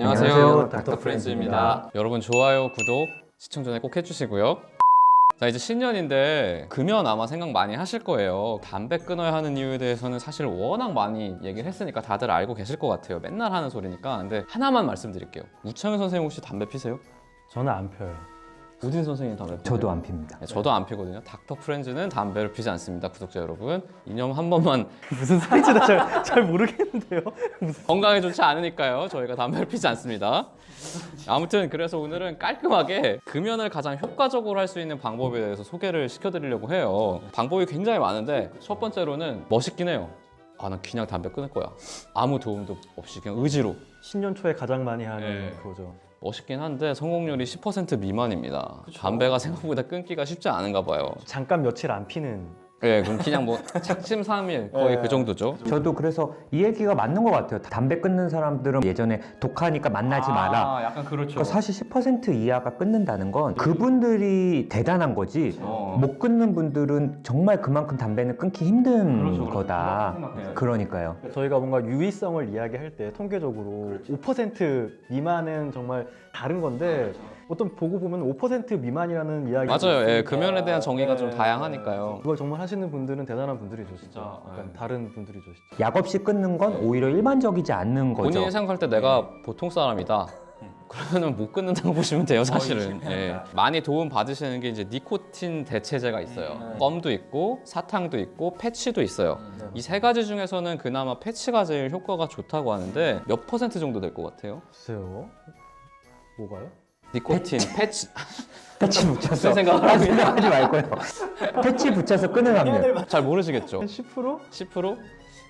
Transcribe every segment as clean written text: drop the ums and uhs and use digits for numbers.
안녕하세요. 닥터 프렌즈입니다. 여러분 좋아요, 구독, 시청 전에 꼭 해주시고요. 자, 이제 신년인데 금연 아마 생각 많이 하실 거예요. 담배 끊어야 하는 이유에 대해서는 사실 워낙 많이 얘기를 했으니까 다들 알고 계실 것 같아요. 맨날 하는 소리니까. 근데 하나만 말씀드릴게요. 우창현 선생님 혹시 담배 피세요? 저는 안 펴요. 우진 선생님 담배 피세요? 저도 안 핍니다. 네, 저도 안 피거든요. 닥터 프렌즈는 담배를 피지 않습니다. 구독자 여러분, 이념 한 번만. 무슨 소리인지 잘 모르겠는데요. 건강에 좋지 않으니까요. 저희가 담배를 피지 않습니다. 아무튼 그래서 오늘은 깔끔하게 금연을 가장 효과적으로 할 수 있는 방법에 대해서 소개를 시켜드리려고 해요. 방법이 굉장히 많은데 첫 번째로는 멋있긴 해요. 아, 난 그냥 담배 끊을 거야. 아무 도움도 없이 그냥 의지로. 신년 초에 가장 많이 하는 네. 그거죠. 멋있긴 한데 성공률이 10% 미만입니다. 담배가 생각보다 끊기가 쉽지 않은가 봐요. 잠깐 며칠 안 피는. 네, 그럼 그냥 뭐 착심 3일 거의 네. 그 정도죠. 저도 그래서 이 얘기가 맞는 것 같아요. 담배 끊는 사람들은 예전에 독하니까 만나지 마라. 약간 그렇죠. 그러니까 사실 10% 이하가 끊는다는 건 그분들이 대단한 거지. 못 끊는 분들은 정말 그만큼 담배는 끊기 힘든 거다. 그러니까요. 저희가 뭔가 유의성을 이야기할 때 통계적으로 5% 미만은 정말 다른 건데 어떤 보고 보면 5% 미만이라는 이야기. 맞아요. 예, 금연에 대한 정의가 좀 다양하니까요. 그걸 정말 하시는 분들은 대단한 분들이죠, 진짜. 약간 네. 다른 분들이죠, 진짜. 약 없이 끊는 건 오히려 일반적이지 않는 거죠. 본인이 생각할 때 내가 보통 사람이다. 그러면은 못 끊는다고 보시면 돼요, 사실은. 예. 많이 도움 받으시는 게 이제 니코틴 대체제가 있어요. 껌도 있고 사탕도 있고 패치도 있어요. 이 세 가지 중에서는 그나마 패치가 제일 효과가 좋다고 하는데 몇 퍼센트 정도 될 것 같아요? 글쎄요. 뭐가요? 니코틴 패치. 패치 붙여서 무슨 생각을 하고 있나? 생각하지 말고요. 패치 붙여서 끊는 합니다. 잘 모르시겠죠? 한 10%? 10%?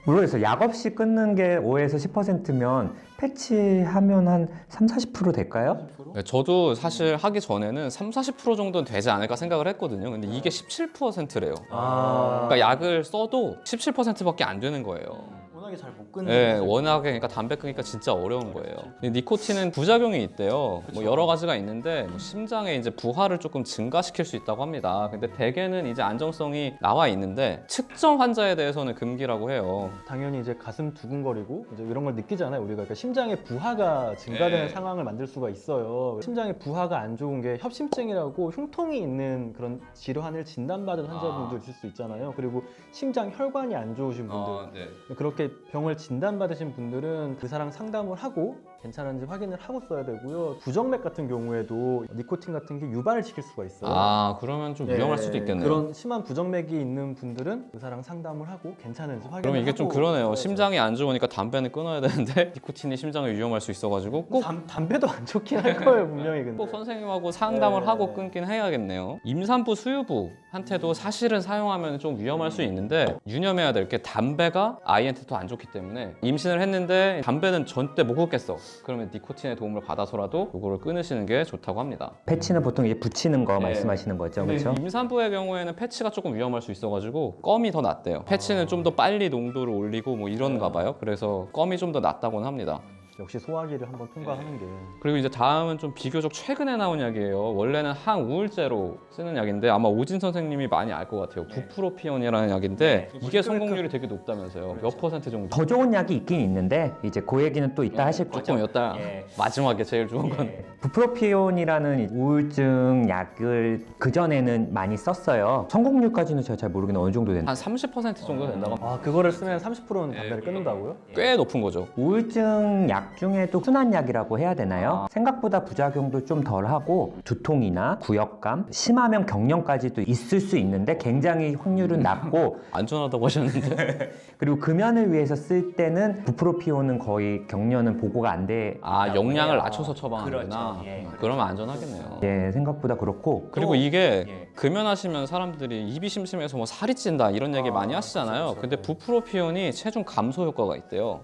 모르겠어요. 약 없이 끊는 게 5에서 10%면 패치하면 한 30-40% 될까요? 네, 저도 사실 하기 전에는 30-40% 정도는 되지 않을까 생각을 했거든요. 근데 이게 17%래요. 그러니까 약을 써도 17%밖에 안 되는 거예요. 워낙에 잘 못 끊는. 네, 워낙에 그러니까 담배 끊기가 진짜 어려운 거예요. 근데 니코틴은 부작용이 있대요. 뭐 여러 가지가 있는데 뭐 심장에 이제 부하를 조금 증가시킬 수 있다고 합니다. 근데 대개는 이제 안정성이 나와 있는데 측정 환자에 대해서는 금기라고 해요. 당연히 이제 가슴 두근거리고 이제 이런 걸 느끼잖아요. 우리가 그러니까 심장의 부하가 증가되는 네. 상황을 만들 수가 있어요. 심장의 부하가 안 좋은 게 협심증이라고 흉통이 있는 그런 질환을 진단받은 환자분들 있을 수 있잖아요. 그리고 심장 혈관이 안 좋으신 분들. 네. 그렇게 병을 진단받으신 분들은 그 사람 상담을 하고 괜찮은지 확인을 하고 써야 되고요. 부정맥 같은 경우에도 니코틴 같은 게 유발을 시킬 수가 있어요. 아, 그러면 좀 위험할 수도 있겠네요. 그런 심한 부정맥이 있는 분들은 의사랑 상담을 하고 괜찮은지 확인을 그러면 이게 좀 하고 그러네요. 써야죠. 심장이 안 좋으니까 담배는 끊어야 되는데 니코틴이 심장에 위험할 수 있어가지고 꼭 담배도 안 좋긴 할 거예요, 분명히. 근데 꼭 선생님하고 상담을 네. 하고 끊긴 해야겠네요. 임산부, 수유부한테도 사실은 사용하면 좀 위험할 수 있는데 유념해야 될 게 담배가 아이한테 더 안 좋기 때문에 임신을 했는데 담배는 절대 못 끊겠어. 그러면 니코틴의 도움을 받아서라도 이거를 끊으시는 게 좋다고 합니다. 패치는 보통 이제 붙이는 거 네. 말씀하시는 거죠, 근데 그렇죠? 임산부의 경우에는 패치가 조금 위험할 수 있어가지고 껌이 더 낫대요. 패치는 좀 더 빨리 농도를 올리고 뭐 이런가 봐요. 그래서 껌이 좀 더 낫다고는 합니다. 역시 소화기를 한번 통과하는 게. 그리고 이제 다음은 좀 비교적 최근에 나온 약이에요. 원래는 항우울제로 쓰는 약인데 아마 오진 선생님이 많이 알 것 같아요. 부프로피온이라는 약인데 이게 성공률이 되게 높다면서요. 몇 퍼센트 정도? 더 좋은 약이 있긴 있는데 이제 그 얘기는 또 이따 하실 거죠. 조금 여따 마지막에 제일 좋은 건 부프로피온이라는 우울증 약을 그전에는 많이 썼어요. 성공률까지는 제가 잘 모르겠는데 어느 정도 됐나? 한 30% 정도 된다고 합니다. 아, 그거를 쓰면 30%는 담배를 끊는다고요? 꽤 높은 거죠. 우울증 약 중에도 순한 약이라고 해야 되나요? 생각보다 부작용도 좀 덜하고 두통이나 구역감, 심하면 경련까지도 있을 수 있는데 굉장히 확률은 낮고 안전하다고 하셨는데 그리고 금연을 위해서 쓸 때는 부프로피온은 거의 경련은 보고가 안 돼. 아, 용량을 낮춰서 처방하는구나. 그렇죠. 예. 그러면 안전하겠네요. 예, 생각보다 그렇고 그리고 이게 금연하시면 사람들이 입이 심심해서 뭐 살이 찐다 이런 얘기 많이 하시잖아요. 근데 부프로피온이 체중 감소 효과가 있대요.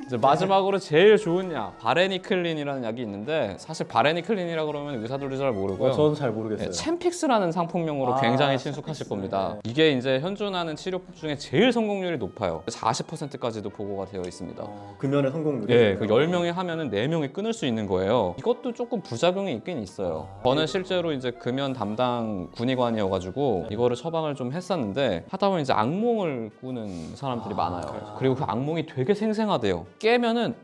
이제 마지막으로 제일 좋은 약 바레니클린이라는 약이 있는데 사실 바레니클린이라 그러면 의사들도 잘 모르고요. 저도 잘 모르겠어요. 네, 챔픽스라는 상품명으로 아, 굉장히 친숙하실 겁니다. 이게 이제 현존하는 치료법 중에 제일 성공률이 높아요. 40%까지도 보고가 되어 있습니다. 금연의 성공률이. 예, 그 10명이 하면은 4명이 끊을 수 있는 거예요. 이것도 조금 부작용이 있긴 있어요. 저는 실제로 이제 금연 담당 군의관이어가지고 이거를 처방을 좀 했었는데 하다 보면 이제 악몽을 꾸는 사람들이 많아요. 그리고 그 악몽이 되게 생생하대요. 깨면은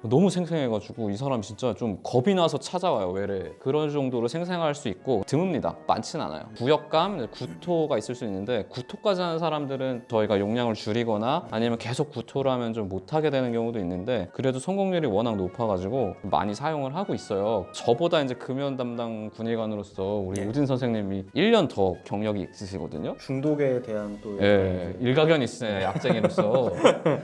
너무 생생해가지고 이 사람 진짜 좀 겁이 나서 찾아와요. 외래 그런 정도로 생생할 수 있고 드뭅니다. 많진 않아요. 구역감, 구토가 있을 수 있는데 구토까지 하는 사람들은 저희가 용량을 줄이거나 아니면 계속 구토를 하면 좀 못하게 되는 경우도 있는데 그래도 성공률이 워낙 높아가지고 많이 사용을 하고 있어요. 저보다 이제 금연 담당 군의관으로서 우리 오진 선생님이 1년 더 경력이 있으시거든요. 중독에 대한 또 예, 일가견 있으네 약쟁이로서.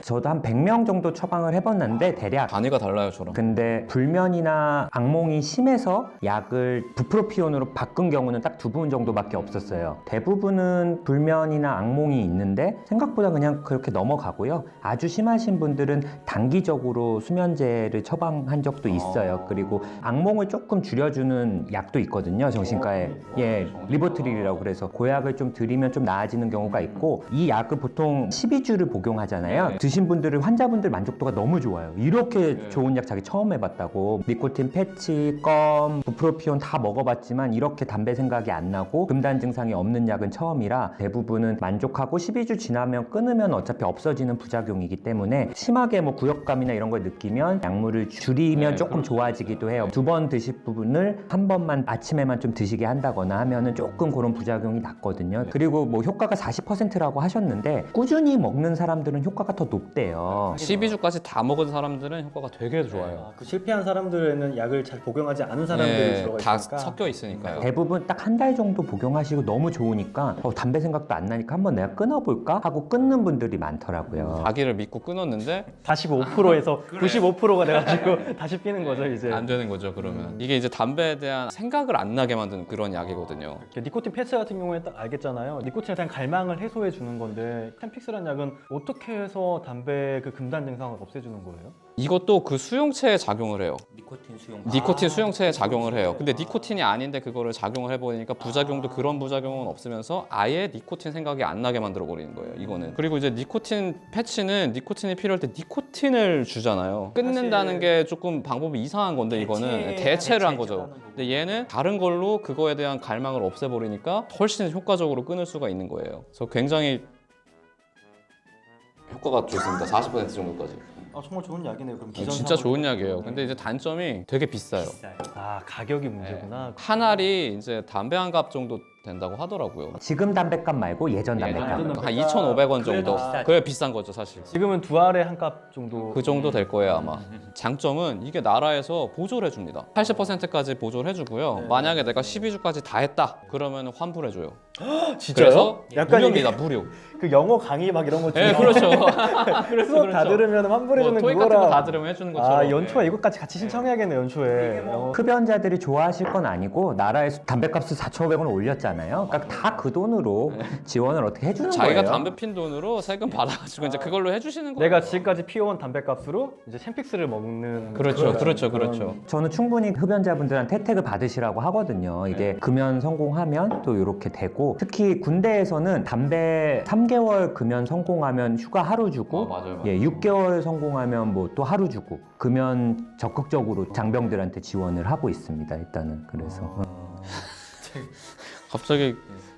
저도 한 100명 정도 처방을 해봤는데 대략 단위가 달라요 저랑. 근데 불면이나 악몽이 심해서 약을 부프로피온으로 바꾼 경우는 딱 2분 정도밖에 없었어요. 대부분은 불면이나 악몽이 있는데 생각보다 그냥 그렇게 넘어가고요. 아주 심하신 분들은 단기적으로 수면제를 처방한 적도 있어요. 그리고 악몽을 조금 줄여주는 약도 있거든요. 정신과에. 예, 리보트릴이라고 그래서 그 약을 좀 드리면 좀 나아지는 경우가 있고 이 약을 보통 12주를 복용하잖아요. 드신 분들은 환자분들 만족도가 너무 좋아요. 이렇게 좋은 약 자기 처음 해봤다고. 니코틴 패치, 껌, 부프로피온 다 먹어봤지만 이렇게 담배 생각이 안 나고 금단 증상이 없는 약은 처음이라 대부분은 만족하고 12주 지나면 끊으면 어차피 없어지는 부작용이기 때문에 심하게 뭐 구역감이나 이런 걸 느끼면 약물을 줄이면 조금 좋아지기도 해요. 2번 드실 부분을 한 번만 아침에만 좀 드시게 한다거나 하면은 조금 그런 부작용이 났거든요. 그리고 뭐 효과가 40%라고 하셨는데 꾸준히 먹는 사람들은 효과가 더 높대요. 12주까지 다 먹은 사람들은 효과가 되게 좋아요. 그 실패한 사람들에는 약을 잘 복용하지 않은 사람들이 네, 들어가 다 있으니까 섞여 있으니까요. 대부분 딱 한 달 정도 복용하시고 너무 좋으니까 담배 생각도 안 나니까 한번 내가 끊어볼까 하고 끊는 분들이 많더라고요. 자기를 믿고 끊었는데 다시 5%에서 95%가 돼가지고 다시 피는 거죠 이제. 안 되는 거죠 그러면. 이게 이제 담배에 대한 생각을 안 나게 만드는 그런 약이거든요. 니코틴 패치 같은 경우에 딱 알겠잖아요. 니코틴에 대한 갈망을 해소해 주는 건데 템픽스라는 약은 어떻게 해서 담배 그 금단 증상을 없애주는 거예요? 이것도 그 수용체에 작용을 해요. 니코틴 수용. 니코틴 수용체에 작용을 해요. 근데 니코틴이 아닌데 그거를 작용을 해버리니까 부작용도 그런 부작용은 없으면서 아예 니코틴 생각이 안 나게 만들어 버리는 거예요. 이거는. 그리고 이제 니코틴 패치는 니코틴이 필요할 때 니코틴을 주잖아요. 끊는다는 게 조금 방법이 이상한 건데 이거는 대체를 한 거죠. 근데 얘는 다른 걸로 그거에 대한 갈망을 없애버리니까 훨씬 효과적으로 끊을 수가 있는 거예요. 그래서 굉장히 효과가 좋습니다. 40% 정도까지. 정말 좋은 약이네요. 그럼 진짜 좋은 약이에요. 근데 이제 단점이 되게 비싸요. 가격이 문제구나. 한 알이 이제 담배 한 갑 정도 된다고 하더라고요. 지금 담배값 말고 예전 담배값. 한 2,500원 정도. 그게 비싼 거죠, 사실. 지금은 2알에 한 값 정도. 그 정도 될 거예요, 아마. 장점은 이게 나라에서 보조를 해줍니다. 80%까지 보조를 해주고요. 만약에 내가 12주까지 다 했다, 그러면 환불해줘요. 진짜요? 그래서 약간 무료입니다, 무료. 그 영어 강의 막 이런 거 네, 그렇죠. 그래서 수업 다 들으면 환불해주는 토익 같은 그거랑. 거 다 들으면 해주는 것처럼. 연초에 이것까지 같이 신청해야겠네 연초에. 흡연자들이 좋아하실 건 아니고 나라에서 담배값을 4,500원을 올렸잖아요. 그러니까 다 그 돈으로 지원을 어떻게 해주는 자기가 거예요. 담배 핀 돈으로 세금 받아가지고 이제 그걸로 해주시는 거예요. 내가 지금까지 피워온 담배값으로 이제 챔픽스를 먹는. 그렇죠. 저는 충분히 흡연자분들한테 혜택을 받으시라고 하거든요. 이게 금연 성공하면 또 이렇게 되고 특히 군대에서는 담배 3개월 금연 성공하면 휴가 하루 주고 맞아요. 6개월 성공하면 뭐 또 하루 주고 금연 적극적으로 장병들한테 지원을 하고 있습니다. 일단은 그래서 갑자기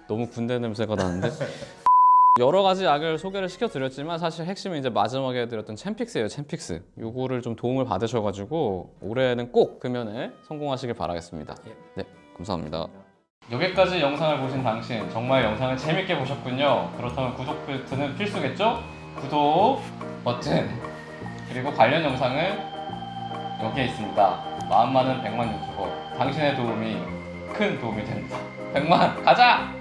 너무 군대 냄새가 나는데. 여러 가지 약을 소개를 시켜드렸지만 사실 핵심은 이제 마지막에 해드렸던 챔픽스예요. 챔픽스. 요거를 좀 도움을 받으셔가지고 올해는 꼭 금연에 성공하시길 바라겠습니다. 네, 감사합니다. 여기까지 영상을 보신 당신 정말 영상을 재밌게 보셨군요. 그렇다면 구독 버튼은 필수겠죠? 구독 버튼 그리고 관련 영상은 여기에 있습니다. 마음 많은 100만 유튜버 당신의 도움이 큰 도움이 됩니다. 100만 가자!